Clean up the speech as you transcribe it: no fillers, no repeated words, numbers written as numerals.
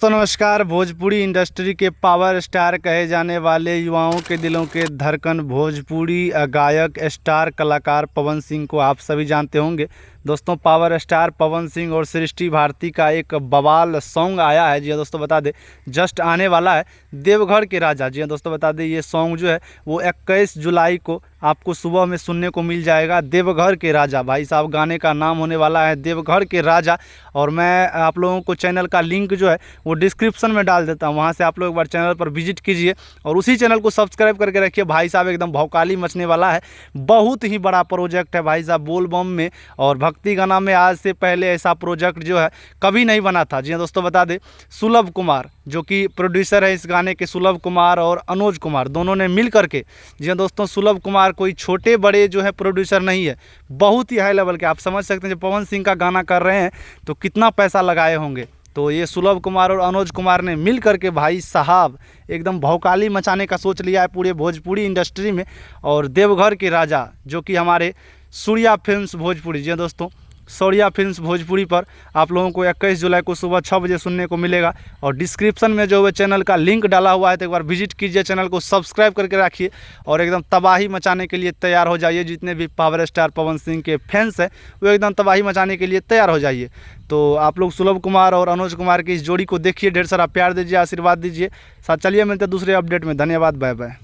तो नमस्कार। भोजपुरी इंडस्ट्री के पावर स्टार कहे जाने वाले युवाओं के दिलों के धड़कन भोजपुरी गायक स्टार कलाकार पवन सिंह को आप सभी जानते होंगे। दोस्तों, पावर स्टार पवन सिंह और सृष्टि भारती का एक बवाल सॉन्ग आया है। जी हाँ दोस्तों, बता दें जस्ट आने वाला है, देवघर के राजा। जी हाँ दोस्तों, बता दें ये सॉन्ग जो है वो 21 जुलाई को आपको सुबह में सुनने को मिल जाएगा। देवघर के राजा, भाई साहब गाने का नाम होने वाला है देवघर के राजा। और मैं आप लोगों को चैनल का लिंक जो है वो डिस्क्रिप्शन में डाल देता हूँ, वहाँ से आप लोग एक बार चैनल पर विजिट कीजिए और उसी चैनल को सब्सक्राइब करके रखिए। भाई साहब एकदम भौकाली मचने वाला है, बहुत ही बड़ा प्रोजेक्ट है भाई साहब। बोल बम में और भक्ति गाना में आज से पहले ऐसा प्रोजेक्ट जो है कभी नहीं बना था। जी हाँ दोस्तों, बता दें सुलभ कुमार जो कि प्रोड्यूसर है इस गाने के, सुलभ कुमार और अनुज कुमार दोनों ने मिल करके, जी हाँ दोस्तों, सुलभ कुमार कोई छोटे बड़े जो है प्रोड्यूसर नहीं है, बहुत ही हाई लेवल के। आप समझ सकते हैं जब पवन सिंह का गाना कर रहे हैं तो कितना पैसा लगाए होंगे। तो ये सुलभ कुमार और अनुज कुमार ने मिल करके भाई साहब एकदम भौकाली मचाने का सोच लिया है पूरे भोजपुरी इंडस्ट्री में। और देवघर के राजा जो कि हमारे सूर्या फिल्म्स भोजपुरी, जी हाँ दोस्तों, सूर्या फिल्म्स भोजपुरी पर आप लोगों को 21 जुलाई को सुबह 6 बजे सुनने को मिलेगा। और डिस्क्रिप्शन में जो है चैनल का लिंक डाला हुआ है, तो एक बार विजिट कीजिए, चैनल को सब्सक्राइब करके रखिए और एकदम तबाही मचाने के लिए तैयार हो जाइए। जितने भी पावर स्टार पवन सिंह के फैंस हैं वो एकदम तबाही मचाने के लिए तैयार हो जाइए। तो आप लोग सुलभ कुमार और अनुज कुमार की इस जोड़ी को देखिए, ढेर सारा प्यार दीजिए, आशीर्वाद दीजिए। साथ चलिए मिलते हैं दूसरे अपडेट में। धन्यवाद, बाय बाय।